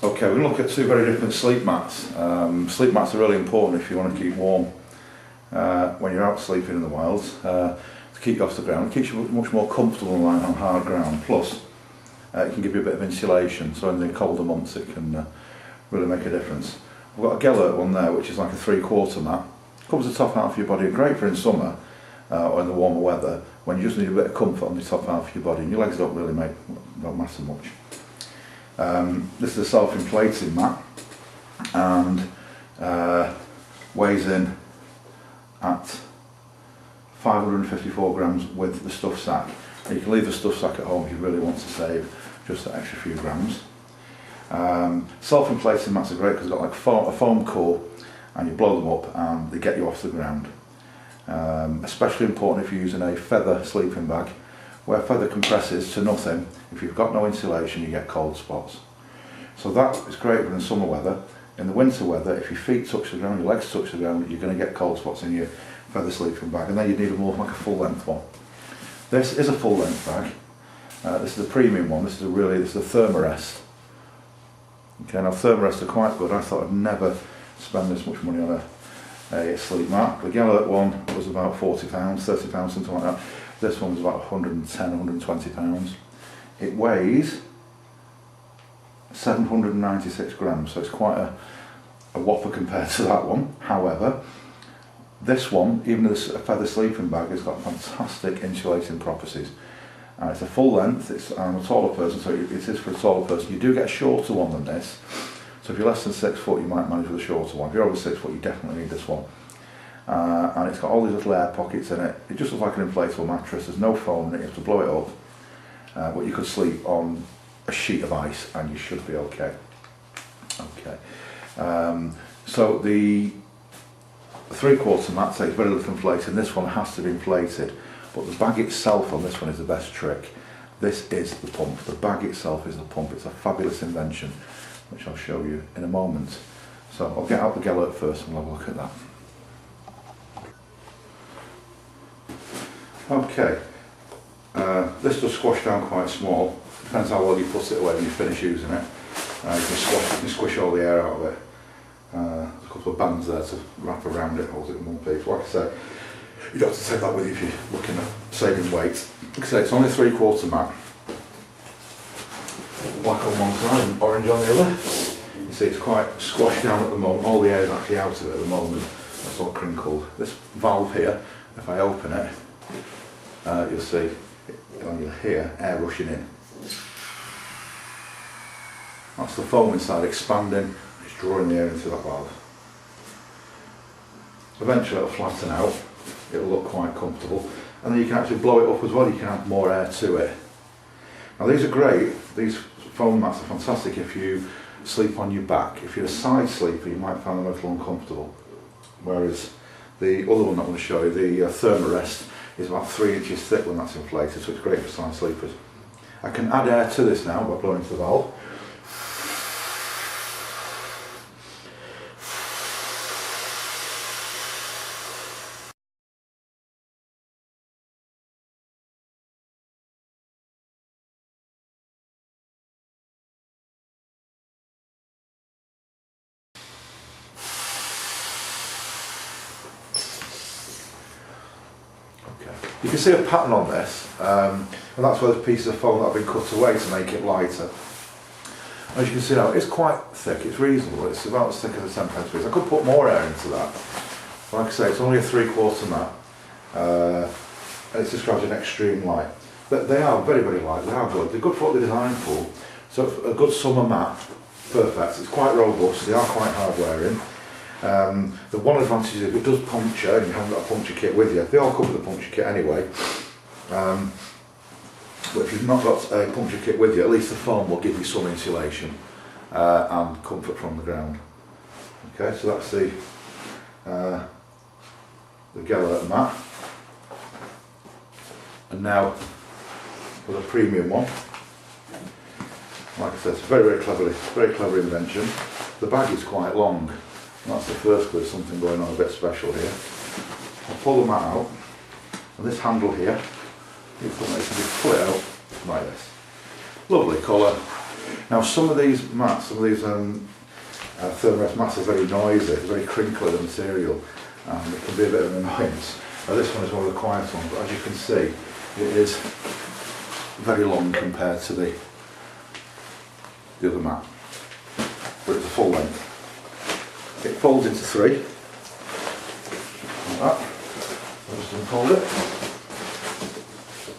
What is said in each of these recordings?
Okay, we're going to look at two very different sleep mats. Sleep mats are really important if you want to keep warm when you're out sleeping in the wilds, to keep you off the ground. It keeps you much more comfortable than lying on hard ground. Plus, it can give you a bit of insulation, so in the colder months it can really make a difference. I've got a gelert one there, which is like a 3/4 mat. Covers the top half of your body, great for in summer or in the warmer weather, when you just need a bit of comfort on the top half of your body and your legs don't matter much. This is a self-inflating mat and weighs in at 554 grams with the stuff sack. And you can leave the stuff sack at home if you really want to save just that extra few grams. Self-inflating mats are great because they've got like a foam core and you blow them up and they get you off the ground. Especially important if you're using a feather sleeping bag, where feather compresses to nothing. If you've got no insulation, you get cold spots. So that is great in summer weather. In the winter weather, if your feet touch the ground, your legs touch the ground, you're going to get cold spots in your feather sleeping bag, and then you need a more like a full length one. This is a full length bag. This is a premium one. This is the Thermarest. Okay, now Thermarest are quite good. I thought I'd never spend this much money on a sleep mat. The gelert one was about £40, £30, something like that. This one was about 110, 120 pounds. It weighs 796 grams, so it's quite a whopper compared to that one. However, this one, even as a feather sleeping bag, has got fantastic insulating properties. It's a full length, I'm a taller person, so it is for a taller person. You do get a shorter one than this, so if you're less than 6 foot, you might manage with a shorter one. If you're over 6 foot, you definitely need this one. And it's got all these little air pockets in it. It just looks like an inflatable mattress. There's no foam in it, you have to blow it up. But you could sleep on a sheet of ice and you should be okay. So the 3/4 mat takes very little inflating. This one has to be inflated, but the bag itself on this one is the best trick. This is the pump. The bag itself is the pump. It's a fabulous invention, which I'll show you in a moment. So I'll get out the gelert first and we'll have a look at that. Okay, this does squash down quite small. Depends how well you put it away when you finish using it. You can squish all the air out of it. There's a couple of bands there to wrap around it, holds it in one piece. Like I say, you don't have to take that with you if you're looking at saving weight. Like I say, it's only a 3/4 mat. Black on one side and orange on the other. You see it's quite squashed down at the moment. All the air is actually out of it at the moment. That's all crinkled. This valve here, if I open it, you'll see, you'll hear air rushing in. That's the foam inside expanding, it's drawing the air into that valve. Eventually it'll flatten out, it'll look quite comfortable, and then you can actually blow it up as well, you can add more air to it. Now these are great, these foam mats are fantastic if you sleep on your back. If you're a side sleeper, you might find them a little uncomfortable. Whereas the other one I'm going to show you, the Thermarest, is about 3 inches thick when that's inflated, so it's great for side sleepers. I can add air to this now by blowing into the valve. You can see a pattern on this, and that's where there's pieces of foam that have been cut away to make it lighter. As you can see now, it's quite thick, it's reasonable, it's about as thick as a 10-pound piece. I could put more air into that. Like I say, it's only a 3/4 mat, and it's described as an extreme light. But they are very, very light, they are good. They're good for what they're designed for. So a good summer mat, perfect. It's quite robust, they are quite hard wearing. The one advantage is if it does puncture and you haven't got a puncture kit with you, they all come with a puncture kit anyway, but if you've not got a puncture kit with you, at least the foam will give you some insulation and comfort from the ground. Okay, so that's the gelert mat. And now for the premium one. Like I said, it's very clever invention. The bag is quite long. That's the first clue, something going on a bit special here. I'll pull the mat out, and this handle here, you can just pull it out like this. Lovely colour. Now some of these mats, some of these Thermarest mats are very noisy, very crinkly, the material, and it can be a bit of an annoyance. Now this one is one of the quiet ones, but as you can see, it is very long compared to the other mat, but it's a full length. It folds into three, like that. I'll just unfold it.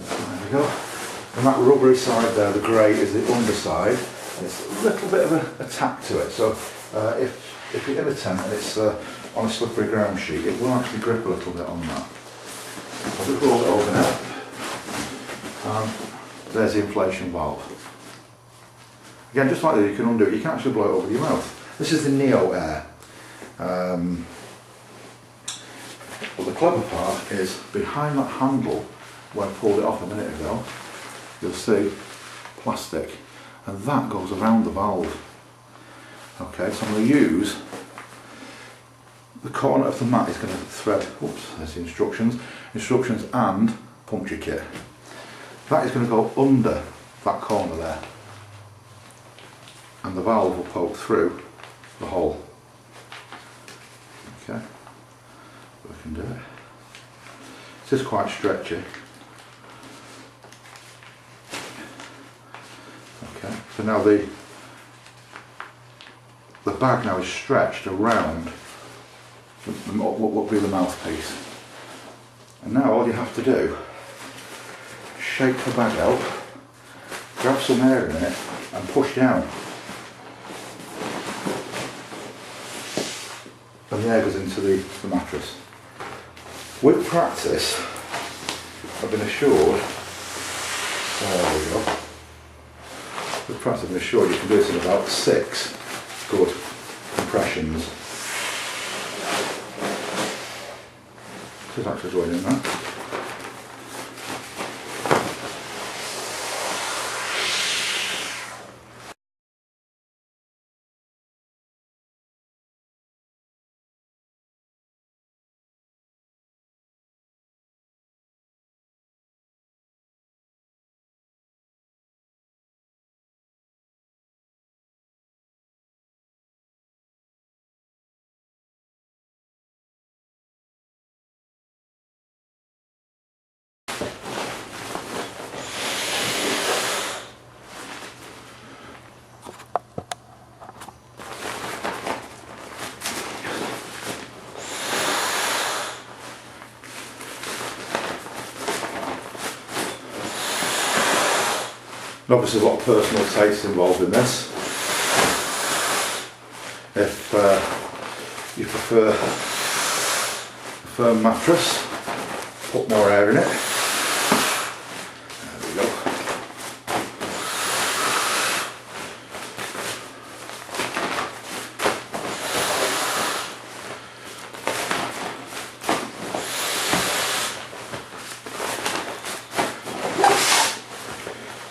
There we go. And that rubbery side there, the grey, is the underside. It's a little bit of a tack to it, so if you're in a tent and it's on a slippery ground sheet, it will actually grip a little bit on that. I'll just roll it over now. And there's the inflation valve. Again, just like that, you can undo it. You can actually blow it over your mouth. This is the Neo Air. But the clever part is behind that handle, where I pulled it off a minute ago, you'll see plastic, and that goes around the valve. Okay, so I'm going to use the corner of the mat is going to thread, oops, there's the instructions and puncture kit. That is going to go under that corner there, and the valve will poke through the hole. Okay, so I can do it. This is quite stretchy. Okay, so now the bag now is stretched around what will be the mouthpiece. And now all you have to do, shake the bag out, grab some air in it and push down. And the air goes into the mattress. With practice, I've been assured, there we go. With practice, I've been assured you can do this in about 6 good compressions. This is actually going in there. And obviously a lot of personal taste involved in this. If you prefer a firm mattress, put more air in it. There we go.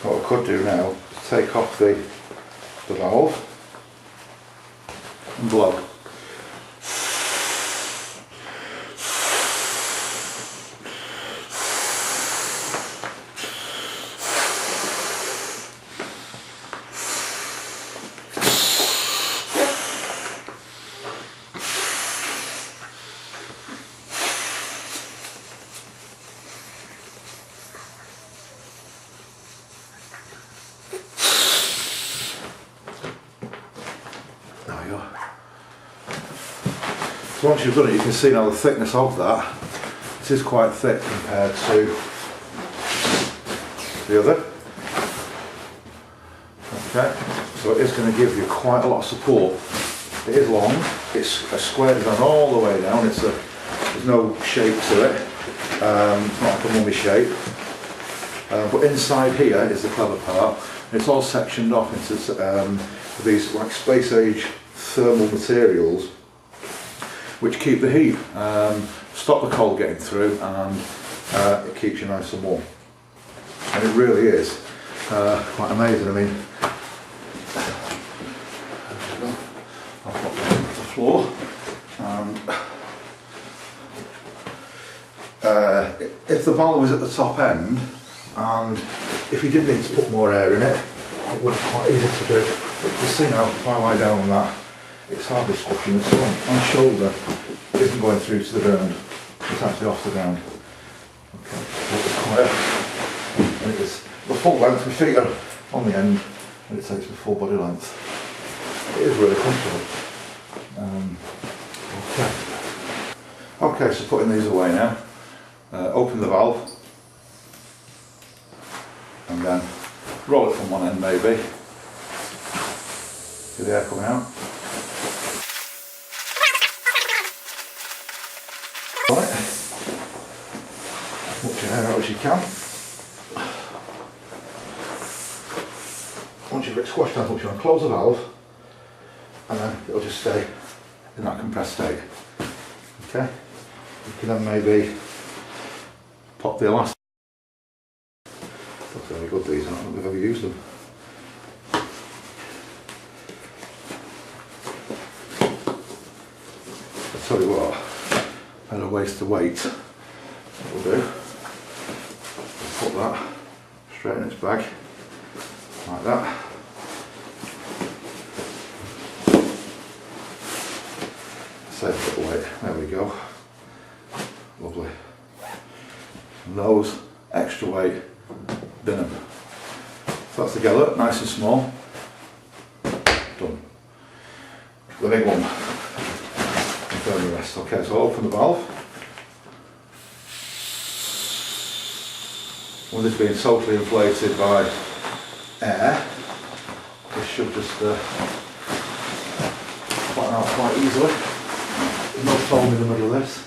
What I could do now is take off the valve and blow. So once you've done it, you can see now the thickness of that. This is quite thick compared to the other. Okay, so it is going to give you quite a lot of support. It is long, it's a square design all the way down, there's no shape to it, it's not like a mummy shape. But inside here is the clever part. It's all sectioned off into these like space age thermal materials which keep the heat, stop the cold getting through, and it keeps you nice and warm. And it really is quite amazing. I mean, I'll put it on the floor, and if the valve is at the top end, and if you did need to put more air in it, it was quite easy to do. But you see now, if I lie down on that, it's hardly squishing, so my shoulder isn't going through to the ground, it's actually off the ground. Okay, so it was quite, and it was the full length, my feet are on the end, and it takes the full body length. It is really comfortable. Okay, so putting these away now, open the valve, and then roll it from one end maybe, see the air coming out. Right, as much air out as you can. Once you've got it squashed down, you want to close the valve, and then it'll just stay in that compressed state. Okay, you can then maybe pop the elastic. That's very good, these, I don't think we've ever used them. I'll tell you what, better waste the weight. What we'll do, put that straight in its bag, like that. Safe little weight, there we go. Lovely. And those, extra weight, bin them. So that's the gelert, nice and small. Done. The big one, Thermarest. Okay, so I'll open the valve. With this being totally inflated by air, this should just flatten out quite easily. There's no foam in the middle of this.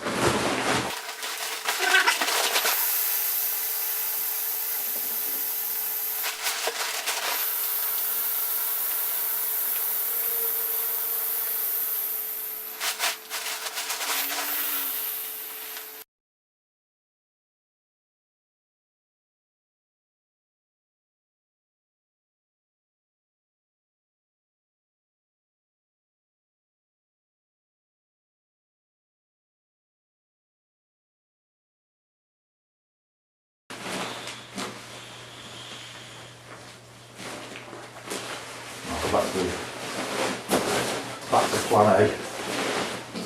Back to plan A.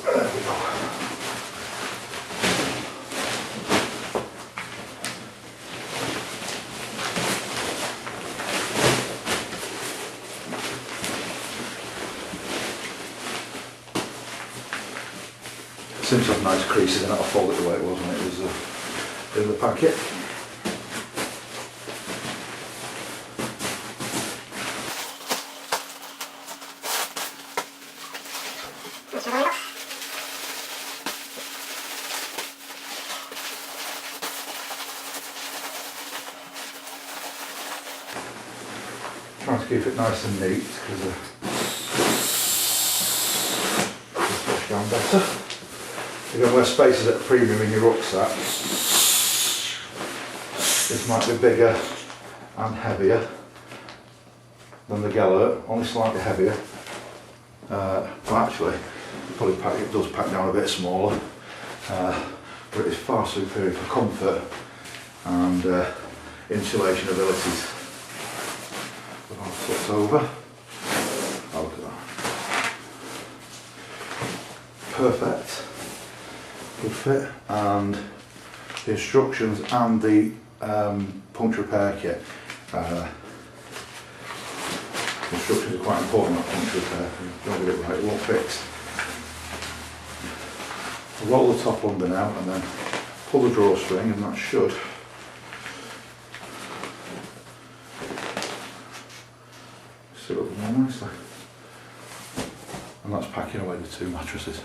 There we go. It seems to have nice creases and I'll fold it the way it was when it was in the packet. Trying to keep it nice and neat because it's pushed down better. You're going to wear spaces at a premium in your rucksack. This might be bigger and heavier than the gelert, only slightly heavier. But actually, it does pack down a bit smaller, but it is far superior for comfort and insulation abilities. I'll flip over. Oh, look at that. Perfect. Good fit. And the instructions and the puncture repair kit. The instructions are quite important on puncture repair. If you don't get it right, it won't fix. I'll roll the top under now and then pull the drawstring, and that should sit up more nicely. And that's packing away the two mattresses.